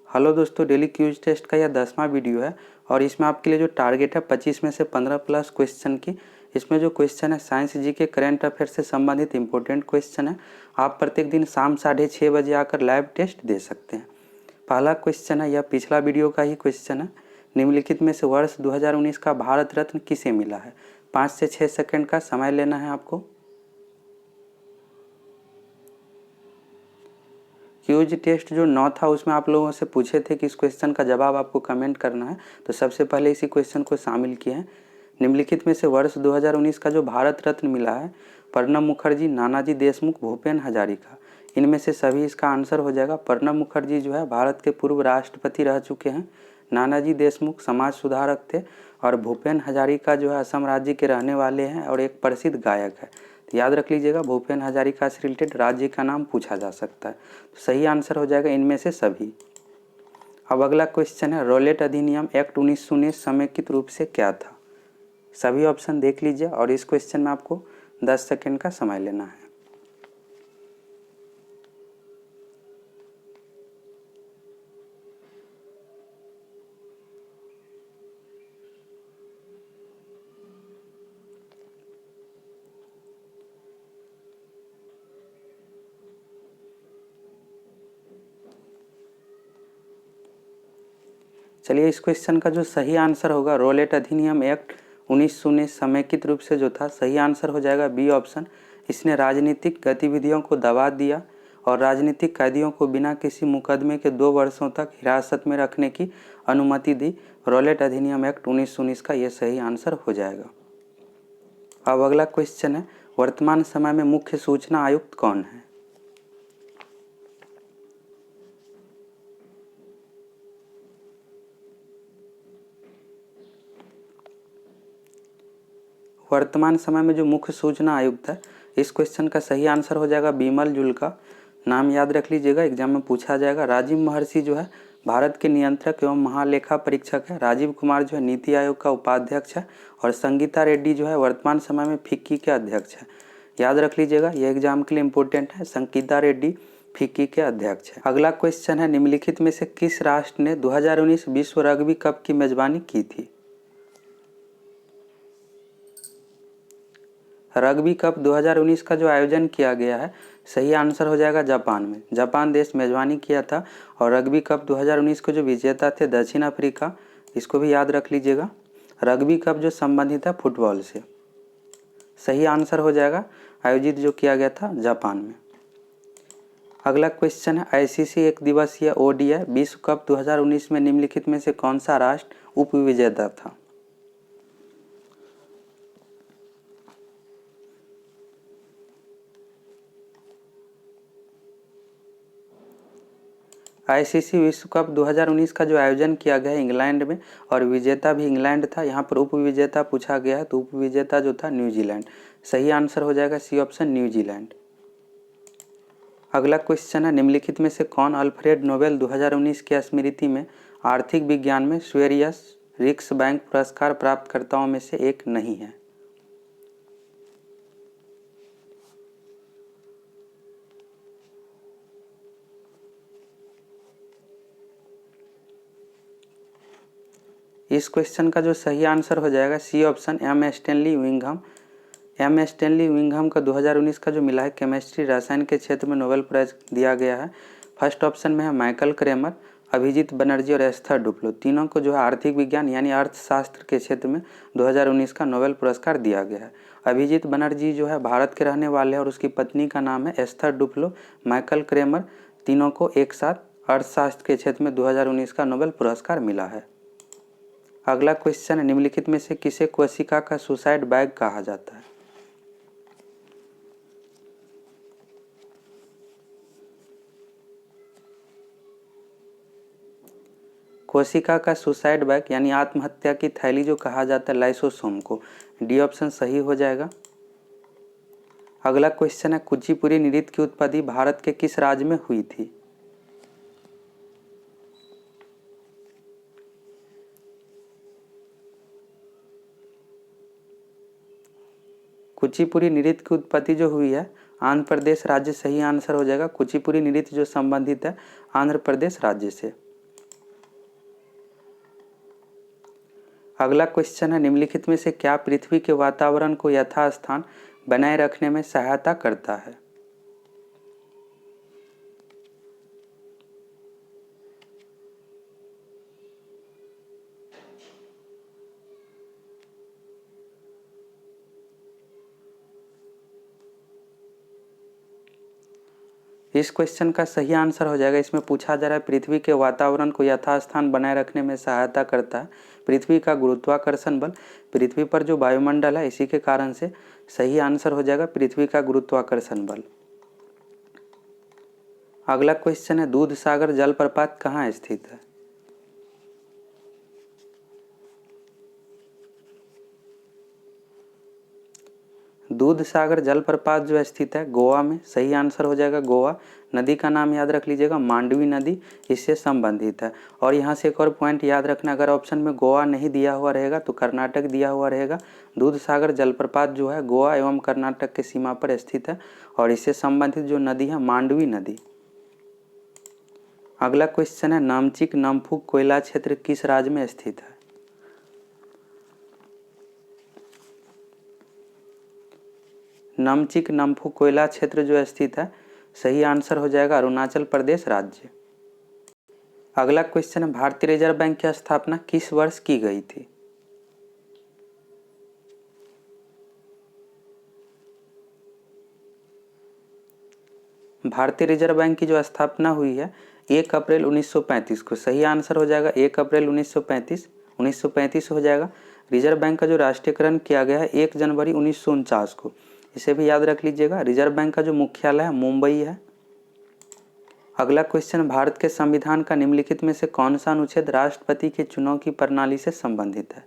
Hello दोस्तों, daily cues test का यह 10वां वीडियो है और इसमें आपके लिए जो टारगेट है 25 में से 15 प्लस क्वेश्चन की। इसमें जो क्वेश्चन है साइंस जी के करंट अफेयर से संबंधित इंपॉर्टेंट क्वेश्चन है। आप प्रत्येक दिन शाम 6:30 बजे आकर लाइव टेस्ट दे सकते हैं। पहला क्वेश्चन है, यह पिछला वीडियो का ही क्वेश्चन है। निम्नलिखित में से वर्ष 2019 का भारत रत्न किसे मिला है? 5 से 6 सेकंड का समय लेना है आपको। क्यूज टेस्ट जो 9 था उसमें आप लोगों से पूछे थे कि इस क्वेश्चन का जवाब आपको कमेंट करना है, तो सबसे पहले इसी क्वेश्चन को शामिल किए हैं। निम्नलिखित में से वर्ष 2019 का जो भारत रत्न मिला है, प्रणब मुखर्जी, नानाजी देशमुख, भूपेन हजारिका, इनमें से सभी इसका आंसर हो जाएगा। प्रणब मुखर्जी जो है भारत के पूर्व राष्ट्रपति रह चुके हैं, नानाजी देशमुख समाज सुधारक थे और भूपेन हजारिका जो है असम राज्य के रहने वाले हैं और एक प्रसिद्ध गायक है। तो याद रख लीजिएगा, भूपेन हजारिका से रिलेटेड राज्य का नाम पूछा जा सकता है। तो सही आंसर हो जाएगा इनमें से सभी। अब अगला क्वेश्चन है, रौलेट अधिनियम एक्ट 1919 समेकित रूप से क्या था? सभी ऑप्शन देख लीजिए और इस क्वेश्चन में आपको 10 सेकेंड का समय लेना है। चलिए, इस क्वेश्चन का जो सही आंसर होगा, रौलेट अधिनियम एक्ट 1919 समेकित रूप से जो था, सही आंसर हो जाएगा बी ऑप्शन। इसने राजनीतिक गतिविधियों को दबा दिया और राजनीतिक कैदियों को बिना किसी मुकदमे के 2 वर्षों तक हिरासत में रखने की अनुमति दी। रौलेट अधिनियम एक्ट 1919 का यह सही आंसर हो जाएगा। अब अगला क्वेश्चन है, वर्तमान समय में मुख्य सूचना आयुक्त कौन है? वर्तमान समय में जो मुख्य सूचना आयुक्त है, इस क्वेश्चन का सही आंसर हो जाएगा बिमल जुल्का। नाम याद रख लीजिएगा, एग्जाम में पूछा जाएगा। राजीव महर्षि जो है भारत के नियंत्रक एवं महालेखा परीक्षक है। राजीव कुमार जो है नीति आयोग का उपाध्यक्ष है और संगीता रेड्डी जो है वर्तमान समय में फिक्की के अध्यक्ष है। याद रख लीजिएगा, यह एग्जाम के लिए इम्पोर्टेंट है। संगीता रेड्डी फिक्की के अध्यक्ष है। अगला क्वेश्चन है, निम्नलिखित में से किस राष्ट्र ने 2019 विश्व रग्बी कप की मेजबानी की थी? रग्बी कप 2019 का जो आयोजन किया गया है, सही आंसर हो जाएगा जापान में। जापान देश मेजबानी किया था और रग्बी कप 2019 के जो विजेता थे दक्षिण अफ्रीका। इसको भी याद रख लीजिएगा। रग्बी कप जो संबंधित है फुटबॉल से। सही आंसर हो जाएगा आयोजित जो किया गया था जापान में। अगला क्वेश्चन है, आईसीसी एक दिवसीय ओडीआई विश्व कप 2019 में निम्नलिखित में से कौन सा राष्ट्र उप विजेता था? आईसीसी विश्व कप 2019 का जो आयोजन किया गया है इंग्लैंड में और विजेता भी इंग्लैंड था। यहाँ पर उप विजेता पूछा गया है, तो उप विजेता जो था न्यूजीलैंड। सही आंसर हो जाएगा सी ऑप्शन, न्यूजीलैंड। अगला क्वेश्चन है, निम्नलिखित में से कौन अल्फ्रेड नोबेल 2019 की स्मृति में आर्थिक विज्ञान में स्वेरियस रिक्स बैंक पुरस्कार प्राप्तकर्ताओं में से एक नहीं है? इस क्वेश्चन का जो सही आंसर हो जाएगा सी ऑप्शन, एम स्टैनली विंघम। एम स्टैनली विंघम का 2019 का जो मिला है केमिस्ट्री रसायन के क्षेत्र में नोबेल प्राइज दिया गया है। फर्स्ट ऑप्शन में है माइकल क्रेमर, अभिजीत बनर्जी और एस्थर डुफ्लो। तीनों को जो है आर्थिक विज्ञान यानी अर्थशास्त्र के क्षेत्र में 2019 का नोबेल पुरस्कार दिया गया है। अभिजीत बनर्जी जो है भारत के रहने वाले हैं और उसकी पत्नी का नाम है एस्थर डुफ्लो। माइकल क्रेमर, तीनों को एक साथ अर्थशास्त्र के क्षेत्र में 2019 का नोबेल पुरस्कार मिला है। अगला क्वेश्चन है, निम्नलिखित में से किसे कोशिका का सुसाइड बैग कहा जाता है? कोशिका का सुसाइड बैग यानी आत्महत्या की थैली जो कहा जाता है लाइसोसोम को। डी ऑप्शन सही हो जाएगा। अगला क्वेश्चन है, कुचिपुड़ी नृत्य की उत्पत्ति भारत के किस राज्य में हुई थी? कुचिपुड़ी नृत्य की उत्पत्ति जो हुई है आंध्र प्रदेश राज्य। सही आंसर हो जाएगा। कुचिपुड़ी नृत्य जो संबंधित है आंध्र प्रदेश राज्य से। अगला क्वेश्चन है, निम्नलिखित में से क्या पृथ्वी के वातावरण को यथास्थान बनाए रखने में सहायता करता है? इस क्वेश्चन का सही आंसर हो जाएगा, इसमें पूछा जा रहा है पृथ्वी के वातावरण को यथास्थान बनाए रखने में सहायता करता है पृथ्वी का गुरुत्वाकर्षण बल। पृथ्वी पर जो वायुमंडल है इसी के कारण से सही आंसर हो जाएगा पृथ्वी का गुरुत्वाकर्षण बल। अगला क्वेश्चन है, दूध सागर जलप्रपात कहाँ स्थित है? दूध सागर जलप्रपात जो स्थित है गोवा में, सही आंसर हो जाएगा गोवा। नदी का नाम याद रख लीजिएगा, मांडवी नदी इससे संबंधित है। और यहाँ से एक और पॉइंट याद रखना, अगर ऑप्शन में गोवा नहीं दिया हुआ रहेगा तो कर्नाटक दिया हुआ रहेगा। दूध सागर जलप्रपात जो है गोवा एवं कर्नाटक के सीमा पर स्थित है और इससे संबंधित जो नदी है मांडवी नदी। अगला क्वेश्चन है, नामचिक नामफुक कोयला क्षेत्र किस राज्य में स्थित है? नामचिक नामफुक कोयला क्षेत्र जो स्थित है, सही आंसर हो जाएगा अरुणाचल प्रदेश राज्य। अगला क्वेश्चन है, भारतीय रिजर्व बैंक की स्थापना किस वर्ष की गई थी? भारतीय रिजर्व बैंक की जो स्थापना हुई है 1 अप्रैल 1935 को, सही आंसर हो जाएगा 1 अप्रैल 1935 हो जाएगा। रिजर्व बैंक का जो राष्ट्रीयकरण किया गया है 1 जनवरी 1949 को, इसे भी याद रख लीजिएगा। रिजर्व बैंक का जो मुख्यालय है मुंबई है। अगला क्वेश्चन, भारत के संविधान का निम्नलिखित में से कौन सा अनुच्छेद राष्ट्रपति के चुनाव की प्रणाली से संबंधित है?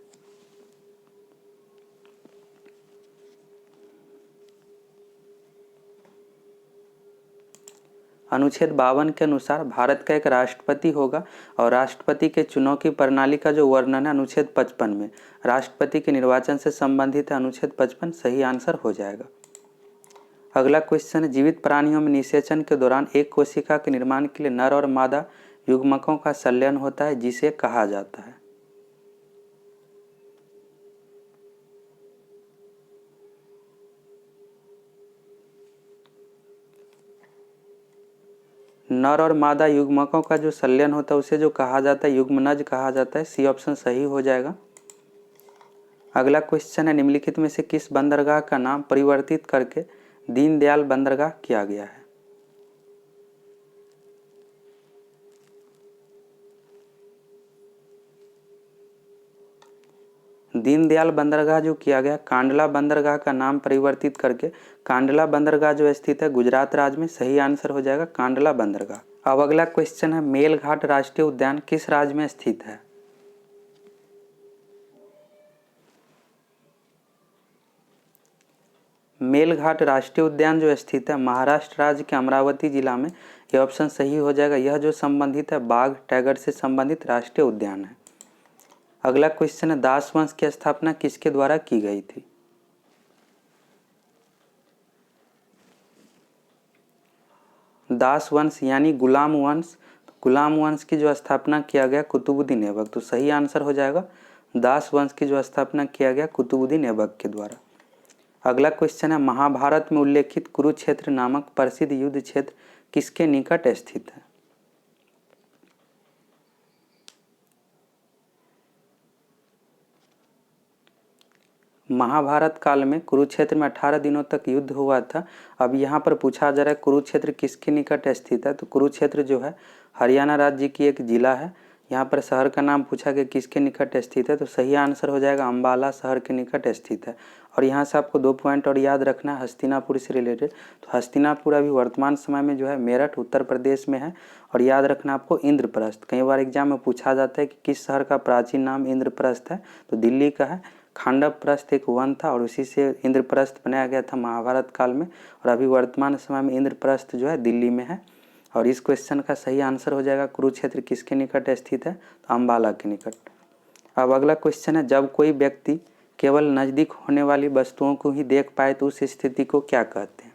अनुच्छेद 52 के अनुसार भारत का एक राष्ट्रपति होगा और राष्ट्रपति के चुनाव की प्रणाली का जो वर्णन है अनुच्छेद 55 में, राष्ट्रपति के निर्वाचन से संबंधित है अनुच्छेद 55, सही आंसर हो जाएगा। अगला क्वेश्चन है, जीवित प्राणियों में निषेचन के दौरान एक कोशिका के निर्माण के लिए नर और मादा युग्मकों का संलयन होता है जिसे कहा जाता है? नर और मादा युग्मकों का जो संलयन होता है उसे जो कहा जाता है युग्मनज कहा जाता है, सी ऑप्शन सही हो जाएगा। अगला क्वेश्चन है, निम्नलिखित में से किस बंदरगाह का नाम परिवर्तित करके दीनदयाल बंदरगाह किया गया है? दीनदयाल बंदरगाह जो किया गया, कांडला बंदरगाह का नाम परिवर्तित करके कांडला बंदरगाह जो स्थित है गुजरात राज्य में, सही आंसर हो जाएगा कांडला बंदरगाह। अब अगला क्वेश्चन है, मेलघाट राष्ट्रीय उद्यान किस राज्य में स्थित है? मेलघाट राष्ट्रीय उद्यान जो स्थित है महाराष्ट्र राज्य के अमरावती जिला में, यह ऑप्शन सही हो जाएगा। यह जो संबंधित है बाघ टाइगर से संबंधित राष्ट्रीय उद्यान है। अगला क्वेश्चन है, दास वंश की स्थापना किसके द्वारा की गई थी? दास वंश यानी गुलाम वंश, गुलाम वंश की जो स्थापना किया गया कुतुबुद्दीन ऐबक, तो सही आंसर हो जाएगा दास वंश की जो स्थापना किया गया कुतुबुद्दीन ऐबक के द्वारा। अगला क्वेश्चन है, महाभारत में उल्लेखित कुरुक्षेत्र नामक प्रसिद्ध युद्ध क्षेत्र किसके निकट स्थित है? महाभारत काल में कुरुक्षेत्र में 18 दिनों तक युद्ध हुआ था। अब यहाँ पर पूछा जा रहा है कुरुक्षेत्र किसके निकट स्थित है, तो कुरुक्षेत्र जो है हरियाणा राज्य की एक जिला है। यहाँ पर शहर का नाम पूछा गया किसके निकट स्थित है, तो सही आंसर हो जाएगा अम्बाला शहर के निकट स्थित है। और यहाँ से आपको 2 पॉइंट और याद रखना है हस्तिनापुर से रिलेटेड। तो हस्तिनापुर अभी वर्तमान समय में जो है मेरठ उत्तर प्रदेश में है। और याद रखना आपको इंद्रप्रस्थ, कई बार एग्जाम में पूछा जाता है कि किस शहर का प्राचीन नाम इंद्रप्रस्थ है, तो दिल्ली का है। खांडवप्रस्थ एक वन था और उसी से इंद्रप्रस्थ बनाया गया था महाभारत काल में। और अभी वर्तमान समय में इंद्रप्रस्थ जो है दिल्ली में है। और इस क्वेश्चन का सही आंसर हो जाएगा कुरुक्षेत्र किसके निकट स्थित है, तो अम्बाला के निकट। अब अगला क्वेश्चन है, जब कोई व्यक्ति केवल नज़दीक होने वाली वस्तुओं को ही देख पाए तो उस स्थिति को क्या कहते हैं?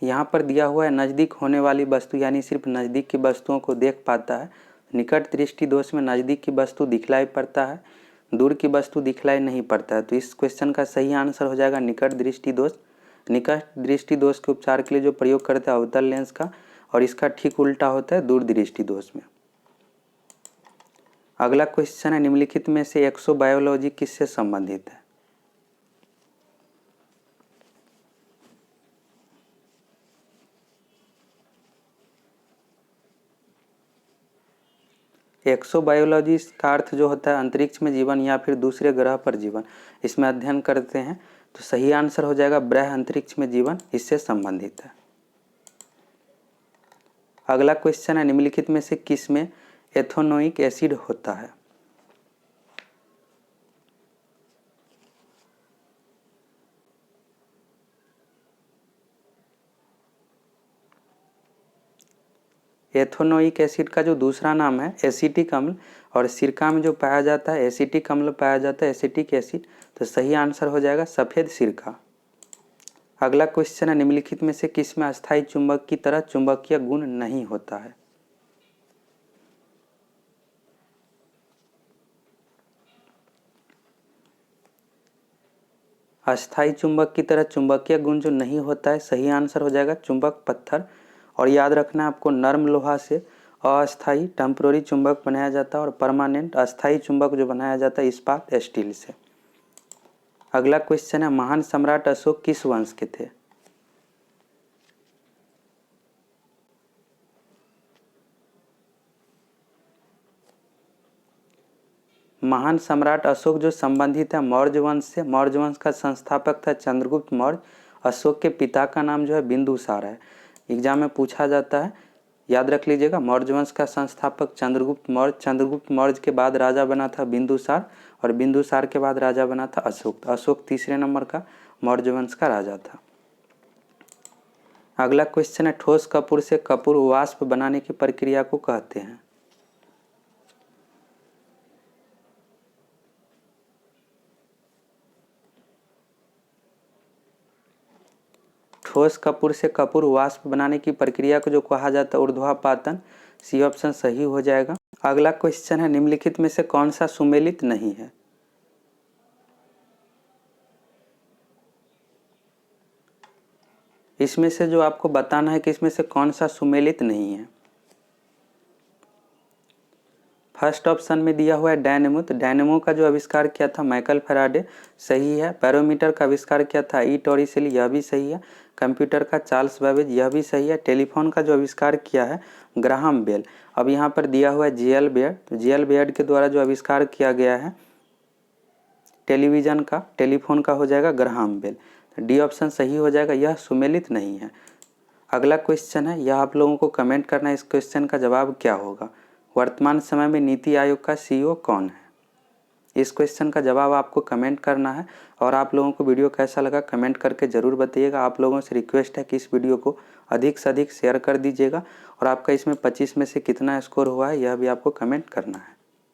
यहाँ पर दिया हुआ है नज़दीक होने वाली वस्तु यानी सिर्फ नज़दीक की वस्तुओं को देख पाता है। निकट दृष्टि दोष में नज़दीक की वस्तु दिखलाई पड़ता है, दूर की वस्तु दिखलाई नहीं पड़ता है। तो इस क्वेश्चन का सही आंसर हो जाएगा निकट दृष्टि दोष। निकट दृष्टि दोष के उपचार के लिए जो प्रयोग करते हैं अवतल लेंस का, और इसका ठीक उल्टा होता है दूर दृष्टि दोष में। अगला क्वेश्चन है निम्नलिखित में से एक्सोबायोलॉजी किससे संबंधित है? एक्सोबायोलॉजी का अर्थ जो होता है अंतरिक्ष में जीवन या फिर दूसरे ग्रह पर जीवन, इसमें अध्ययन करते हैं। तो सही आंसर हो जाएगा ब्रह अंतरिक्ष में जीवन, इससे संबंधित है। अगला क्वेश्चन है निम्नलिखित में से किस में एथेनोइक एसिड होता है? एथेनोइक एसिड का जो दूसरा नाम है एसिटिक अम्ल, और सिरका में जो पाया जाता है एसिटिक अम्ल पाया जाता है, एसिटिक एसिड। तो सही आंसर हो जाएगा सफ़ेद सिरका। अगला क्वेश्चन है निम्नलिखित में से किस में अस्थायी चुंबक की तरह चुंबकीय गुण नहीं होता है? अस्थायी चुंबक की तरह चुंबकीय गुण जो नहीं होता है, सही आंसर हो जाएगा चुंबक पत्थर। और याद रखना है आपको, नरम लोहा से अस्थायी टेम्पोररी चुंबक बनाया जाता है और परमानेंट अस्थायी चुंबक जो बनाया जाता है इस्पात स्टील से। अगला क्वेश्चन है महान सम्राट अशोक किस वंश के थे? महान सम्राट अशोक जो संबंधित है मौर्य वंश से। मौर्य वंश का संस्थापक था चंद्रगुप्त मौर्य। अशोक के पिता का नाम जो है बिंदुसार है, एग्जाम में पूछा जाता है, याद रख लीजिएगा। मौर्य वंश का संस्थापक चंद्रगुप्त मौर्य, चंद्रगुप्त मौर्य के बाद राजा बना था बिंदुसार, और बिंदुसार के बाद राजा बना था अशोक। अशोक तीसरे नंबर का मौर्य वंश का राजा था। अगला क्वेश्चन है ठोस कपूर से कपूर वाष्प बनाने की प्रक्रिया को कहते हैं? ठोस कपूर से कपूर वाष्प बनाने की प्रक्रिया को जो कहा जाता है ऊर्ध्वापातन। सी ऑप्शन सही हो जाएगा। अगला क्वेश्चन है निम्नलिखित में से कौन सा सुमेलित नहीं है? इसमें से जो आपको बताना है कि इसमें से कौन सा सुमेलित नहीं है। फर्स्ट ऑप्शन में दिया हुआ है डायनेमो। तो डायनेमो का जो आविष्कार किया था माइकल फैराडे, सही है। बैरोमीटर का आविष्कार किया था ई टॉरिसेली, यह भी सही है। कंप्यूटर का चार्ल्स बेबेज, यह भी सही है। टेलीफोन का जो आविष्कार किया है ग्राहम बेल। अब यहाँ पर दिया हुआ है जीएल बेयर्ड। तो जीएल बेयर्ड के द्वारा जो आविष्कार किया गया है टेलीविज़न का, टेलीफोन का हो जाएगा ग्राहम बेल। डी ऑप्शन सही हो जाएगा, यह सुमेलित नहीं है। अगला क्वेश्चन है, यह आप लोगों को कमेंट करना है इस क्वेश्चन का जवाब क्या होगा। वर्तमान समय में नीति आयोग का सीईओ कौन है? इस क्वेश्चन का जवाब आपको कमेंट करना है। और आप लोगों को वीडियो कैसा लगा कमेंट करके ज़रूर बताइएगा। आप लोगों से रिक्वेस्ट है कि इस वीडियो को अधिक से अधिक शेयर कर दीजिएगा, और आपका इसमें 25 में से कितना स्कोर हुआ है यह भी आपको कमेंट करना है।